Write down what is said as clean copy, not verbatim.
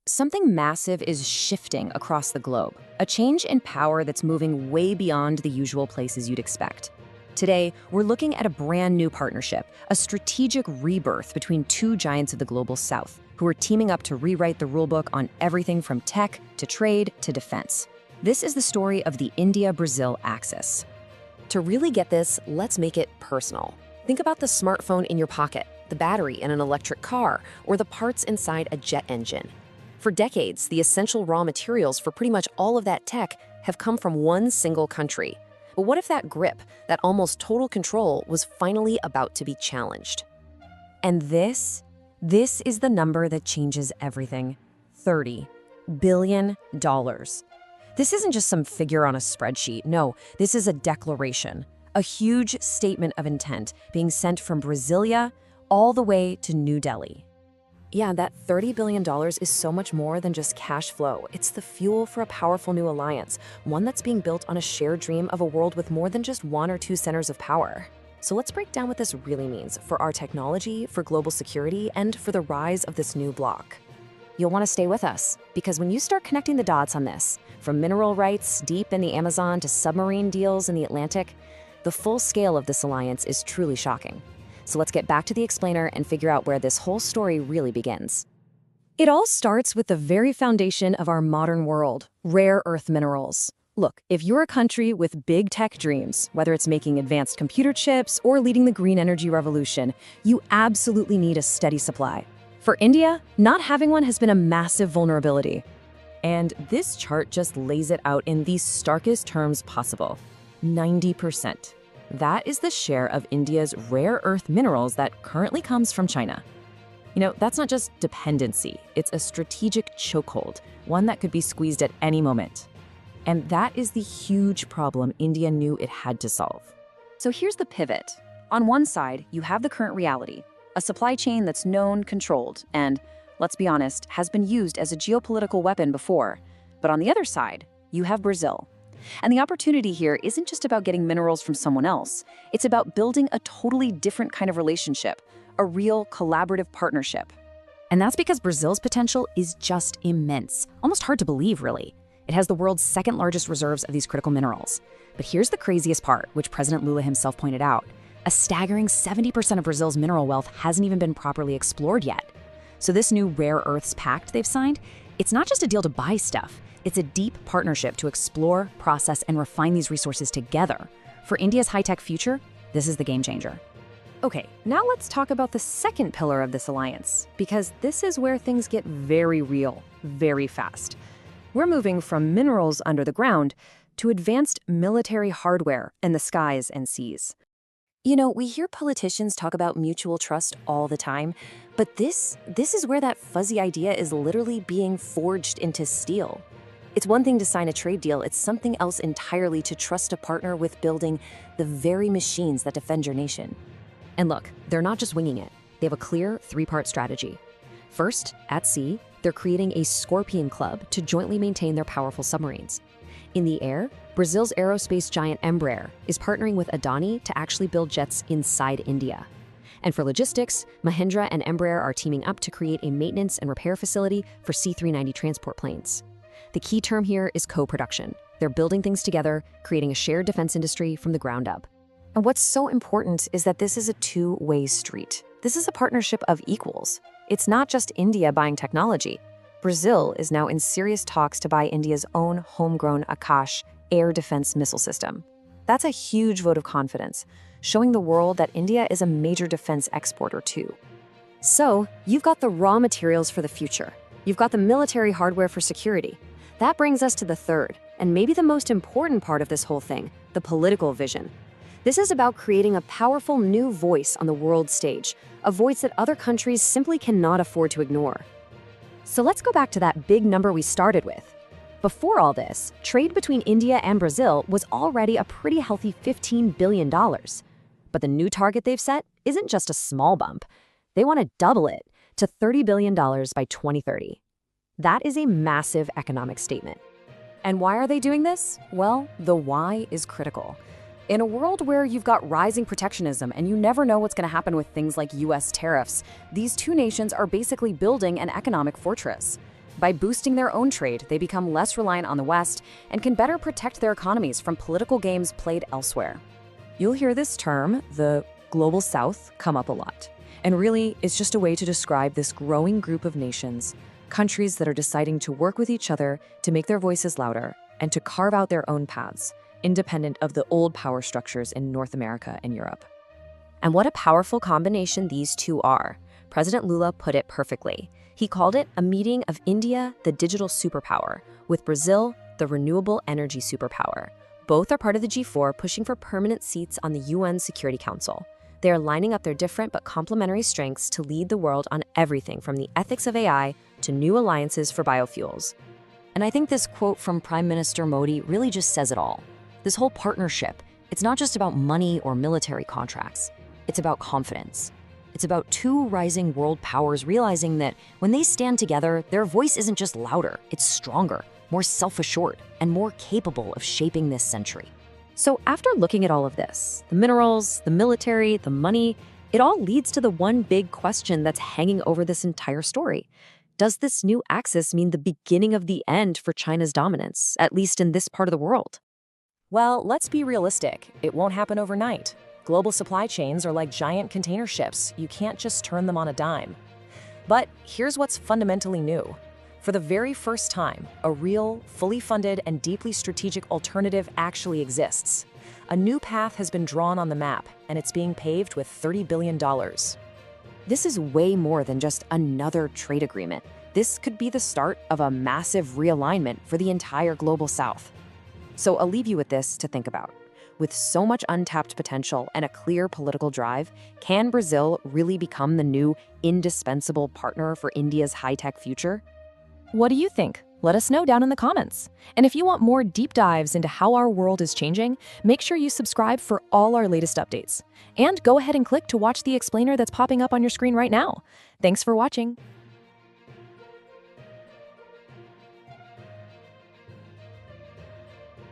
Something massive is shifting across the globe, a change in power that's moving way beyond the usual places you'd expect. Today, we're looking at a brand new partnership, a strategic rebirth between two giants of the global south, who are teaming up to rewrite the rulebook on everything from tech to trade to defense. This is the story of the India-Brazil axis. To really get this, let's make it personal. Think about the smartphone in your pocket, the battery in an electric car, or the parts inside a jet engine. For decades, the essential raw materials for pretty much all of that tech have come from one single country. But what if that grip, that almost total control, was finally about to be challenged? And this is the number that changes everything. $30 billion. This isn't just some figure on a spreadsheet. No, this is a declaration, a huge statement of intent being sent from Brasilia all the way to New Delhi. Yeah, that $30 billion is so much more than just cash flow. It's the fuel for a powerful new alliance, one that's being built on a shared dream of a world with more than just one or two centers of power. So let's break down what this really means for our technology, for global security, and for the rise of this new bloc. You'll want to stay with us, because when you start connecting the dots on this, from mineral rights deep in the Amazon to submarine deals in the Atlantic, the full scale of this alliance is truly shocking. So let's get back to the explainer and figure out where this whole story really begins. It all starts with the very foundation of our modern world, rare earth minerals. Look, if you're a country with big tech dreams, whether it's making advanced computer chips or leading the green energy revolution, you absolutely need a steady supply. For India, not having one has been a massive vulnerability. And this chart just lays it out in the starkest terms possible. 90%. That is the share of India's rare earth minerals that currently comes from China. You know, that's not just dependency, it's a strategic chokehold, one that could be squeezed at any moment. And that is the huge problem India knew it had to solve. So here's the pivot. On one side, you have the current reality, a supply chain that's known, controlled, and, let's be honest, has been used as a geopolitical weapon before. But on the other side, you have Brazil. And the opportunity here isn't just about getting minerals from someone else. It's about building a totally different kind of relationship, a real collaborative partnership. And that's because Brazil's potential is just immense, almost hard to believe, really. It has the world's second largest reserves of these critical minerals. But here's the craziest part, which President Lula himself pointed out. A staggering 70% of Brazil's mineral wealth hasn't even been properly explored yet. So this new Rare Earths Pact they've signed, it's not just a deal to buy stuff. It's a deep partnership to explore, process, and refine these resources together. For India's high-tech future, this is the game changer. Okay, now let's talk about the second pillar of this alliance, because this is where things get very real, very fast. We're moving from minerals under the ground to advanced military hardware in the skies and seas. You know, we hear politicians talk about mutual trust all the time, but this is where that fuzzy idea is literally being forged into steel. It's one thing to sign a trade deal, it's something else entirely to trust a partner with building the very machines that defend your nation. And look, they're not just winging it. They have a clear three-part strategy. First, at sea, they're creating a Scorpion Club to jointly maintain their powerful submarines. In the air, Brazil's aerospace giant Embraer is partnering with Adani to actually build jets inside India. And for logistics, Mahindra and Embraer are teaming up to create a maintenance and repair facility for C-390 transport planes. The key term here is co-production. They're building things together, creating a shared defense industry from the ground up. And what's so important is that this is a two-way street. This is a partnership of equals. It's not just India buying technology. Brazil is now in serious talks to buy India's own homegrown Akash air defense missile system. That's a huge vote of confidence, showing the world that India is a major defense exporter too. So, you've got the raw materials for the future. You've got the military hardware for security. That brings us to the third, and maybe the most important part of this whole thing, the political vision. This is about creating a powerful new voice on the world stage, a voice that other countries simply cannot afford to ignore. So let's go back to that big number we started with. Before all this, trade between India and Brazil was already a pretty healthy $15 billion. But the new target they've set isn't just a small bump. They want to double it to $30 billion by 2030. That is a massive economic statement. And why are they doing this? Well, the why is critical. In a world where you've got rising protectionism and you never know what's going to happen with things like US tariffs, these two nations are basically building an economic fortress. By boosting their own trade, they become less reliant on the West and can better protect their economies from political games played elsewhere. You'll hear this term, the Global South, come up a lot. And really, it's just a way to describe this growing group of nations, countries that are deciding to work with each other to make their voices louder and to carve out their own paths, independent of the old power structures in North America and Europe. And what a powerful combination these two are. President Lula put it perfectly. He called it a meeting of India, the digital superpower, with Brazil, the renewable energy superpower. Both are part of the G4 pushing for permanent seats on the UN Security Council. They are lining up their different but complementary strengths to lead the world on everything from the ethics of AI to new alliances for biofuels. And I think this quote from Prime Minister Modi really just says it all. This whole partnership, it's not just about money or military contracts. It's about confidence. It's about two rising world powers realizing that when they stand together, their voice isn't just louder, it's stronger, more self-assured, and more capable of shaping this century. So after looking at all of this, the minerals, the military, the money, it all leads to the one big question that's hanging over this entire story. Does this new axis mean the beginning of the end for China's dominance, at least in this part of the world? Well, let's be realistic. It won't happen overnight. Global supply chains are like giant container ships. You can't just turn them on a dime. But here's what's fundamentally new. For the very first time, a real, fully funded, and deeply strategic alternative actually exists. A new path has been drawn on the map, and it's being paved with $30 billion. This is way more than just another trade agreement. This could be the start of a massive realignment for the entire Global South. So I'll leave you with this to think about. With so much untapped potential and a clear political drive, can Brazil really become the new indispensable partner for India's high-tech future? What do you think? Let us know down in the comments. And if you want more deep dives into how our world is changing, make sure you subscribe for all our latest updates. And go ahead and click to watch the explainer that's popping up on your screen right now. Thanks for watching.